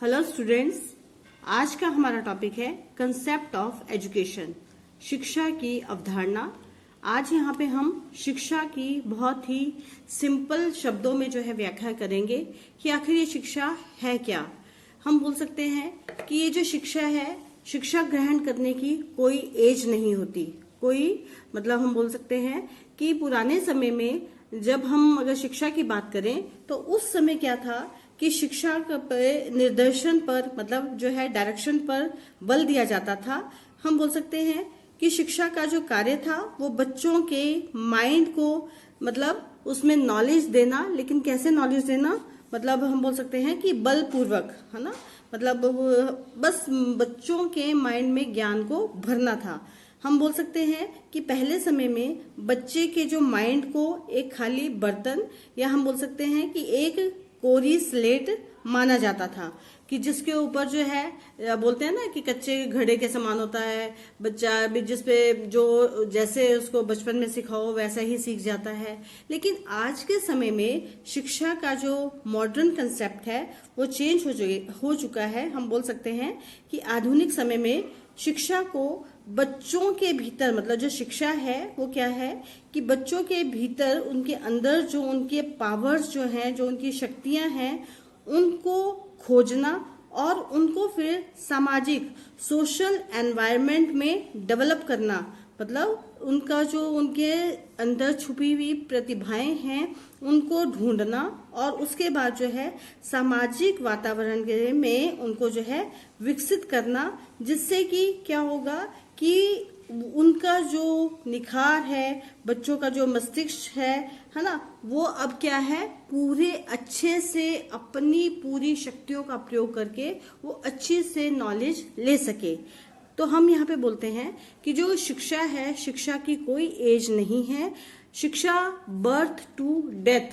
Hello students, आज का हमारा टॉपिक है कंसेप्ट ऑफ एजुकेशन, शिक्षा की अवधारणा। आज यहाँ पे हम शिक्षा की बहुत ही सिंपल शब्दों में जो है व्याख्या करेंगे कि आखिर ये शिक्षा है क्या। हम बोल सकते हैं कि ये जो शिक्षा है, शिक्षा ग्रहण करने की कोई एज नहीं होती। कोई मतलब हम बोल सकते हैं कि पुराने समय में जब हम अगर शिक्षा की बात करें तो उस समय क्या था कि शिक्षा पे निर्देशन पर मतलब जो है डायरेक्शन पर बल दिया जाता था। हम बोल सकते हैं कि शिक्षा का जो कार्य था वो बच्चों के माइंड को मतलब उसमें नॉलेज देना, लेकिन कैसे नॉलेज देना, मतलब हम बोल सकते हैं कि बलपूर्वक, है ना, मतलब बस बच्चों के माइंड में ज्ञान को भरना था। हम बोल सकते हैं कि पहले समय में बच्चे के जो माइंड को एक खाली बर्तन या हम बोल सकते हैं कि एक कोरी स्लेट माना जाता था कि जिसके ऊपर जो है बोलते हैं ना कि कच्चे घड़े के समान होता है बच्चा, जिसपे जो जैसे उसको बचपन में सिखाओ वैसा ही सीख जाता है। लेकिन आज के समय में शिक्षा का जो मॉडर्न कंसेप्ट है वो चेंज हो चुका है। हम बोल सकते हैं कि आधुनिक समय में शिक्षा को बच्चों के भीतर मतलब जो शिक्षा है वो क्या है कि बच्चों के भीतर उनके अंदर जो उनके पावर्स जो हैं, जो उनकी शक्तियां हैं, उनको खोजना और उनको फिर सामाजिक सोशल एनवायरनमेंट में डेवलप करना, मतलब उनका जो उनके अंदर छुपी हुई प्रतिभाएं हैं उनको ढूंढना और उसके बाद जो है सामाजिक वातावरण में उनको जो है विकसित करना, जिससे कि क्या होगा कि उनका जो निखार है, बच्चों का जो मस्तिष्क है ना, वो अब क्या है पूरे अच्छे से अपनी पूरी शक्तियों का प्रयोग करके वो अच्छी से नॉलेज ले सके। तो हम यहाँ पे बोलते हैं कि जो शिक्षा है, शिक्षा की कोई एज नहीं है। शिक्षा बर्थ टू डेथ,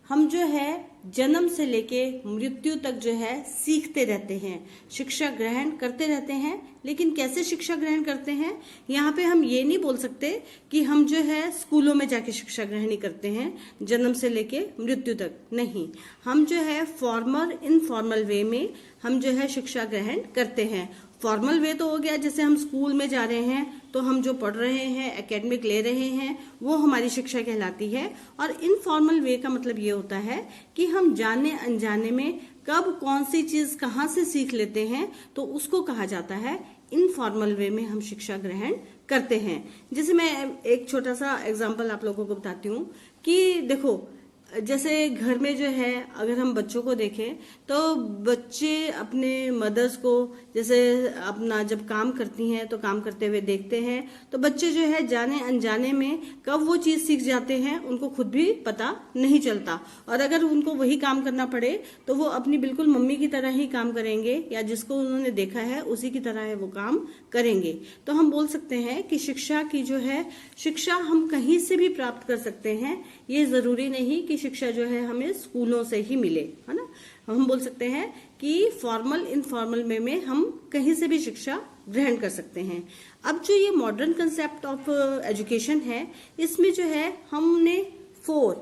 हम जो है जन्म से लेके मृत्यु तक जो है सीखते रहते हैं, शिक्षा ग्रहण करते रहते हैं। लेकिन कैसे शिक्षा ग्रहण करते हैं, यहाँ पे हम ये नहीं बोल सकते कि हम जो है स्कूलों में जाके शिक्षा ग्रहण करते हैं जन्म से लेके मृत्यु तक, नहीं। हम जो है फॉर्मल इनफॉर्मल वे में हम जो है शिक्षा ग्रहण करते हैं। फॉर्मल वे तो हो गया, जैसे हम स्कूल में जा रहे हैं तो हम जो पढ़ रहे हैं, एकेडमिक ले रहे हैं, वो हमारी शिक्षा कहलाती है। और इनफॉर्मल वे का मतलब ये होता है कि हम जाने अनजाने में कब कौन सी चीज कहाँ से सीख लेते हैं, तो उसको कहा जाता है इनफॉर्मल वे में हम शिक्षा ग्रहण करते हैं। जैसे मैं एक छोटा सा एग्जाम्पल आप लोगों को बताती हूँ कि देखो, जैसे घर में जो है अगर हम बच्चों को देखें तो बच्चे अपने मदर्स को जैसे अपना जब काम करती हैं तो काम करते हुए देखते हैं, तो बच्चे जो है जाने अनजाने में कब वो चीज सीख जाते हैं उनको खुद भी पता नहीं चलता। और अगर उनको वही काम करना पड़े तो वो अपनी बिल्कुल मम्मी की तरह ही काम करेंगे या जिसको उन्होंने देखा है उसी की तरह है वो काम करेंगे। तो हम बोल सकते हैं कि शिक्षा की जो है, शिक्षा हम कहीं से भी प्राप्त कर सकते हैं, ये जरूरी नहीं कि शिक्षा जो है हमें स्कूलों से ही मिले, है ना। हम बोल सकते हैं कि फॉर्मल इनफॉर्मल में हम कहीं से भी शिक्षा ग्रहण कर सकते हैं। अब जो ये मॉडर्न कंसेप्ट ऑफ एजुकेशन है, इसमें जो है हमने 4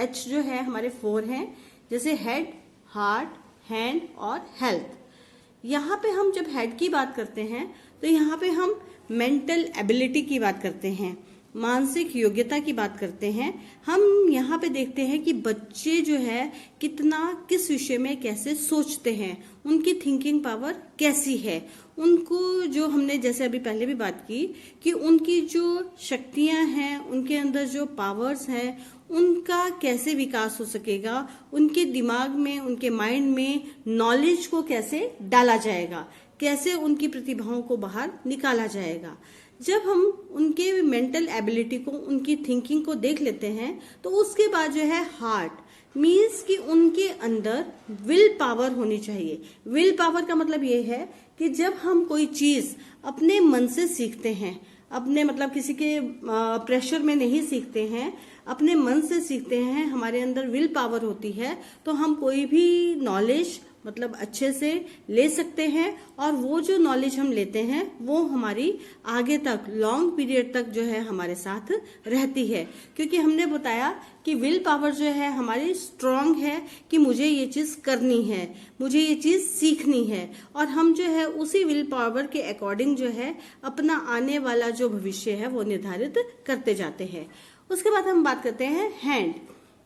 H जो है हमारे 4 हैं, जैसे हेड, हार्ट, हैंड और हेल्थ। यहाँ पे हम जब हेड की बात करते हैं तो यहाँ पे हम मेंटल एबिलिटी की बात करते हैं, मानसिक योग्यता की बात करते हैं। हम यहाँ पे देखते हैं कि बच्चे जो है कितना किस विषय में कैसे सोचते हैं, उनकी थिंकिंग पावर कैसी है, उनको जो हमने जैसे अभी पहले भी बात की कि उनकी जो शक्तियां हैं, उनके अंदर जो पावर्स हैं, उनका कैसे विकास हो सकेगा, उनके दिमाग में, उनके माइंड में नॉलेज को कैसे डाला जाएगा, कैसे उनकी प्रतिभाओं को बाहर निकाला जाएगा। जब हम उनके मेंटल एबिलिटी को, उनकी थिंकिंग को देख लेते हैं तो उसके बाद जो है हार्ट मीन्स कि उनके अंदर विल पावर होनी चाहिए। विल पावर का मतलब ये है कि जब हम कोई चीज अपने मन से सीखते हैं, अपने मतलब किसी के प्रेशर में नहीं सीखते हैं, अपने मन से सीखते हैं, हमारे अंदर विल पावर होती है, तो हम कोई भी नॉलेज मतलब अच्छे से ले सकते हैं और वो जो नॉलेज हम लेते हैं वो हमारी आगे तक लॉन्ग पीरियड तक जो है हमारे साथ रहती है। क्योंकि हमने बताया कि विल पावर जो है हमारी स्ट्रांग है कि मुझे ये चीज करनी है, मुझे ये चीज सीखनी है, और हम जो है उसी विल पावर के अकॉर्डिंग जो है अपना आने वाला जो भविष्य है वो निर्धारित करते जाते हैं। उसके बाद हम बात करते हैं हैंड।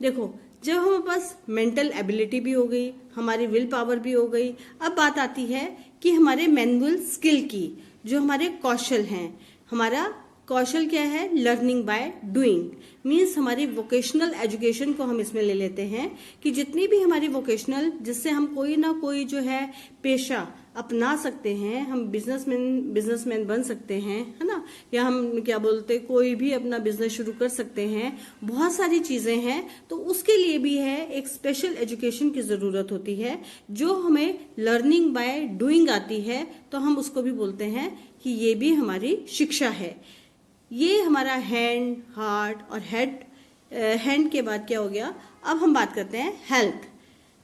देखो, जब हमारे पास मेंटल एबिलिटी भी हो गई, हमारी विल पावर भी हो गई, अब बात आती है कि हमारे मैनुअल स्किल की, जो हमारे कौशल हैं। हमारा कौशल क्या है? Learning by doing. मीन्स हमारी वोकेशनल एजुकेशन को हम इसमें ले लेते हैं कि जितनी भी हमारी वोकेशनल, जिससे हम कोई ना कोई जो है पेशा अपना सकते हैं, हम बिजनेसमैन बन सकते हैं, है ना, या हम क्या बोलते कोई भी अपना बिजनेस शुरू कर सकते हैं। बहुत सारी चीजें हैं, तो उसके लिए भी है एक स्पेशल एजुकेशन की जरूरत होती है जो हमें लर्निंग बाय डूइंग आती है, तो हम उसको भी बोलते हैं कि ये भी हमारी शिक्षा है। ये हमारा हैंड, हार्ट और हेड। हैंड के बाद क्या हो गया? अब हम बात करते हैं हेल्थ।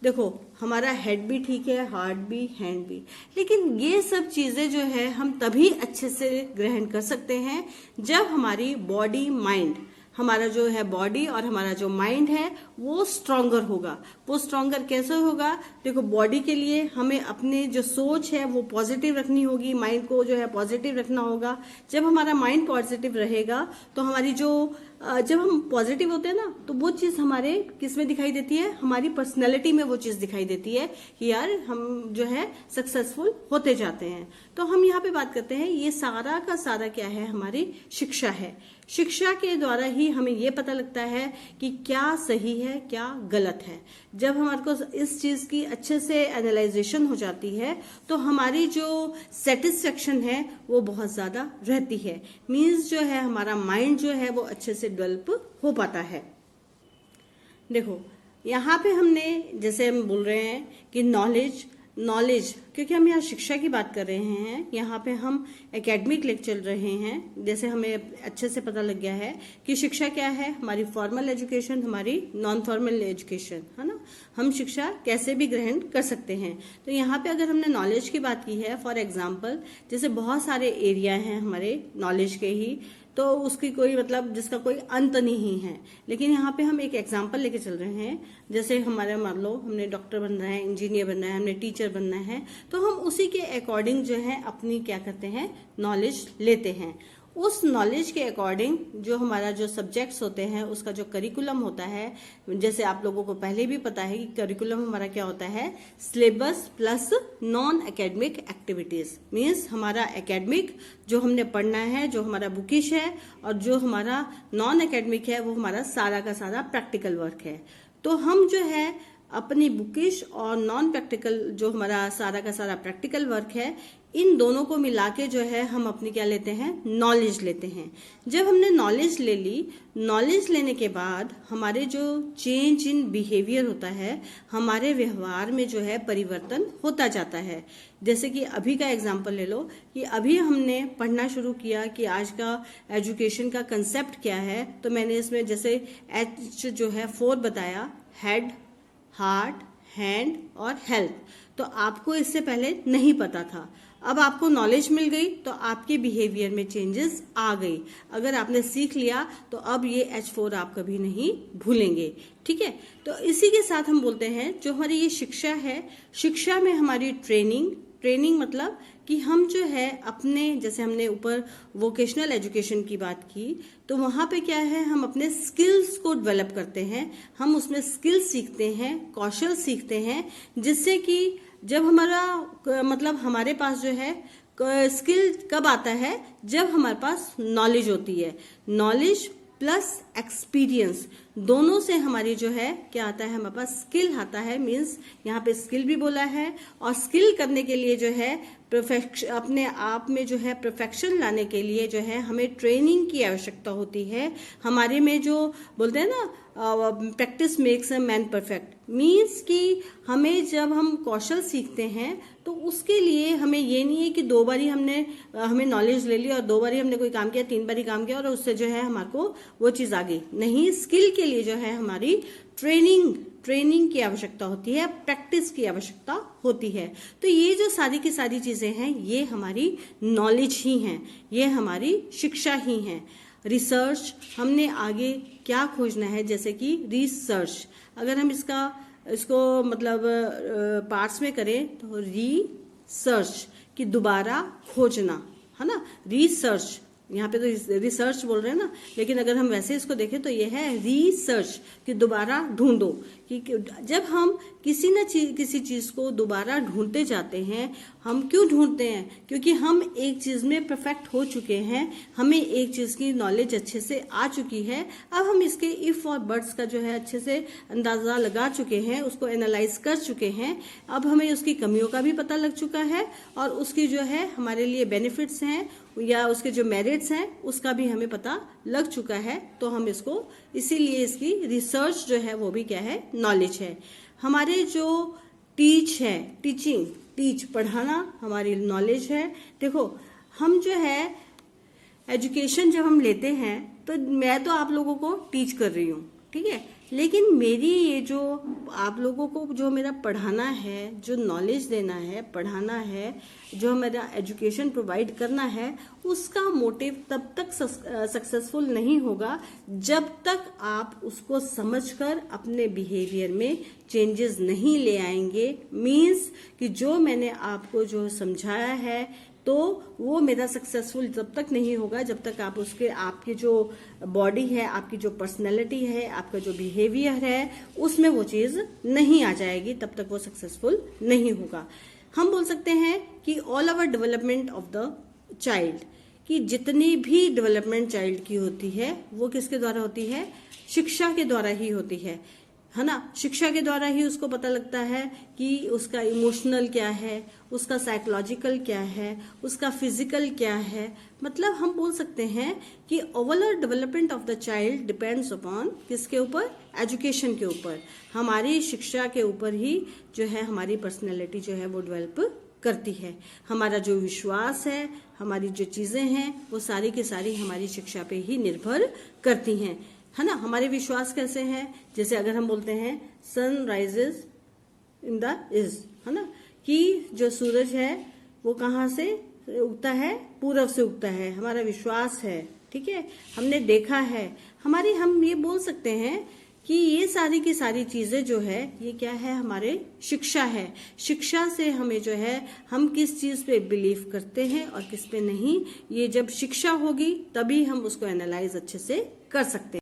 देखो, हमारा हेड भी ठीक है, हार्ट भी, हैंड भी, लेकिन ये सब चीजें जो है हम तभी अच्छे से ग्रहण कर सकते हैं जब हमारी बॉडी माइंड, हमारा जो है बॉडी और हमारा जो माइंड है वो स्ट्रोंगर होगा। वो स्ट्रोंगर कैसे होगा? देखो, बॉडी के लिए हमें अपने जो सोच है वो पॉजिटिव रखनी होगी, माइंड को जो है पॉजिटिव रखना होगा। जब हमारा माइंड पॉजिटिव रहेगा तो हमारी जो जब हम पॉजिटिव होते हैं ना, तो वो चीज हमारे किस में दिखाई देती है? हमारी पर्सनैलिटी में वो चीज दिखाई देती है कि यार हम जो है सक्सेसफुल होते जाते हैं। तो हम यहाँ पे बात करते हैं, ये सारा का सारा क्या है? हमारी शिक्षा है। शिक्षा के द्वारा ही हमें ये पता लगता है कि क्या सही है, क्या गलत है। जब हमारे को इस चीज की अच्छे से एनालाइजेशन हो जाती है तो हमारी जो सेटिस्फेक्शन है वो बहुत ज्यादा रहती है। मीन्स जो है हमारा माइंड जो है वो अच्छे से डेवलप हो पाता है। देखो, यहाँ पे हमने जैसे हम बोल रहे हैं कि नॉलेज, क्योंकि हम यहाँ शिक्षा की बात कर रहे हैं, यहाँ पे हम एकेडमिक लेके चल रहे हैं। जैसे हमें अच्छे से पता लग गया है कि शिक्षा क्या है? हमारी फॉर्मल एजुकेशन, हमारी नॉन फॉर्मल एजुकेशन, है ना। हम शिक्षा कैसे भी ग्रहण कर सकते हैं। तो यहाँ पे अगर हमने नॉलेज की बात की है, फॉर एग्जाम्पल, जैसे बहुत सारे एरिया हैं हमारे नॉलेज के ही, तो उसकी कोई मतलब जिसका कोई अंत नहीं है। लेकिन यहाँ पे हम एक एग्जाम्पल लेके चल रहे हैं। जैसे हमारे मान लो हमने डॉक्टर बनना है, इंजीनियर बनना है, हमने टीचर बनना है, तो हम उसी के अकॉर्डिंग जो है अपनी क्या करते हैं? नॉलेज लेते हैं। उस नॉलेज के अकॉर्डिंग जो हमारा जो सब्जेक्ट्स होते हैं उसका जो करिकुलम होता है, जैसे आप लोगों को पहले भी पता है कि करिकुलम हमारा क्या होता है? Syllabus plus non academic activities. Means हमारा एकेडमिक जो हमने पढ़ना है, जो हमारा बुकिश है, और जो हमारा नॉन एकेडमिक है वो हमारा सारा का सारा प्रैक्टिकल वर्क है। तो हम जो है अपनी बुकिश और नॉन प्रैक्टिकल जो हमारा सारा का सारा प्रैक्टिकल वर्क है, इन दोनों को मिला के जो है हम अपनी क्या लेते हैं? नॉलेज लेते हैं। जब हमने नॉलेज ले ली, नॉलेज लेने के बाद हमारे जो चेंज इन बिहेवियर होता है, हमारे व्यवहार में जो है परिवर्तन होता जाता है। जैसे कि अभी का एग्जांपल ले लो कि अभी हमने पढ़ना शुरू किया कि आज का एजुकेशन का कंसेप्ट क्या है, तो मैंने इसमें जैसे H जो है 4 बताया, हेड, हार्ट, हैंड और हेल्थ। तो आपको इससे पहले नहीं पता था, अब आपको नॉलेज मिल गई तो आपके बिहेवियर में चेंजेस आ गई। अगर आपने सीख लिया तो अब ये H4 आप कभी नहीं भूलेंगे। ठीक है, तो इसी के साथ हम बोलते हैं जो हमारी ये शिक्षा है, शिक्षा में हमारी ट्रेनिंग मतलब कि हम जो है अपने, जैसे हमने ऊपर वोकेशनल एजुकेशन की बात की, तो वहां पे क्या है? हम अपने स्किल्स को डेवलप करते हैं, हम उसमें स्किल्स सीखते हैं, कौशल सीखते हैं, जिससे कि जब हमारा मतलब हमारे पास जो है स्किल कब आता है? जब हमारे पास नॉलेज होती है। नॉलेज प्लस एक्सपीरियंस दोनों से हमारी जो है क्या आता है? हमारे पास स्किल आता है। मीन्स यहाँ पे स्किल भी बोला है, और स्किल करने के लिए जो है अपने आप में जो है परफेक्शन लाने के लिए जो है हमें ट्रेनिंग की आवश्यकता होती है। हमारे में जो बोलते हैं ना, practice makes a man perfect. Means कि हमें जब हम कौशल सीखते हैं तो उसके लिए हमें ये नहीं है कि 2 बारी हमें नॉलेज ले ली और 2 बारी हमने कोई काम किया, 3 बारी काम किया और उससे जो है हमारे को वो चीज आ गई। नहीं, स्किल के लिए जो है हमारी ट्रेनिंग की आवश्यकता होती है, प्रैक्टिस की आवश्यकता होती है। तो ये जो सारी की सारी चीजें हैं ये हमारी नॉलेज ही हैं, ये हमारी शिक्षा ही है। रिसर्च, हमने आगे क्या खोजना है, जैसे कि रिसर्च, अगर हम इसको मतलब पार्ट्स में करें तो रिसर्च की दोबारा खोजना, है ना। रिसर्च, यहाँ पे तो रिसर्च बोल रहे हैं ना, लेकिन अगर हम वैसे इसको देखें तो ये है रिसर्च कि दोबारा ढूंढो। कि जब हम किसी चीज को दोबारा ढूंढते जाते हैं, हम क्यों ढूंढते हैं? क्योंकि हम एक चीज में परफेक्ट हो चुके हैं, हमें एक चीज की नॉलेज अच्छे से आ चुकी है, अब हम इसके इफ और बट्स का जो है अच्छे से अंदाजा लगा चुके हैं, उसको एनालाइज कर चुके हैं। अब हमें उसकी कमियों का भी पता लग चुका है और उसकी जो है हमारे लिए बेनिफिट्स हैं या उसके जो मेरिट्स हैं उसका भी हमें पता लग चुका है। तो हम इसको, इसीलिए इसकी रिसर्च जो है वो भी क्या है, नॉलेज है। हमारे जो टीच है, टीच पढ़ाना हमारी नॉलेज है। देखो, हम जो है एजुकेशन जब हम लेते हैं तो मैं तो आप लोगों को टीच कर रही हूँ, ठीक है, लेकिन मेरी ये जो आप लोगों को जो मेरा पढ़ाना है, जो नॉलेज देना है, पढ़ाना है, जो मेरा एजुकेशन प्रोवाइड करना है, उसका मोटिव तब तक सक्सेसफुल नहीं होगा जब तक आप उसको समझकर अपने बिहेवियर में चेंजेस नहीं ले आएंगे। मीन्स कि जो मैंने आपको जो समझाया है तो वो मेरा सक्सेसफुल तब तक नहीं होगा जब तक आप आपकी जो बॉडी है, आपकी जो पर्सनैलिटी है, आपका जो बिहेवियर है, उसमें वो चीज नहीं आ जाएगी, तब तक वो सक्सेसफुल नहीं होगा। हम बोल सकते हैं कि all over development of the child, कि जितनी भी डेवलपमेंट चाइल्ड की होती है वो किसके द्वारा होती है? शिक्षा के द्वारा ही होती है ना। शिक्षा के द्वारा ही उसको पता लगता है कि उसका इमोशनल क्या है, उसका साइकोलॉजिकल क्या है, उसका फिजिकल क्या है। मतलब हम बोल सकते हैं कि overall development of the child depends upon किसके ऊपर? एजुकेशन के ऊपर। हमारी शिक्षा के ऊपर ही जो है हमारी पर्सनैलिटी जो है वो डेवलप करती है। हमारा जो विश्वास है, हमारी जो चीजें हैं, वो सारी की सारी हमारी शिक्षा पे ही निर्भर करती हैं, है ना। हमारे विश्वास कैसे हैं? जैसे अगर हम बोलते हैं sun rises in the east, है ना, कि जो सूरज है वो कहाँ से उगता है? पूरब से उगता है। हमारा विश्वास है, ठीक है, हमने देखा है। हम ये बोल सकते हैं कि ये सारी की सारी चीजें जो है ये क्या है? हमारे शिक्षा है। शिक्षा से हमें जो है हम किस चीज पे बिलीव करते हैं और किस पे नहीं, ये जब शिक्षा होगी तभी हम उसको एनालाइज अच्छे से कर सकते हैं।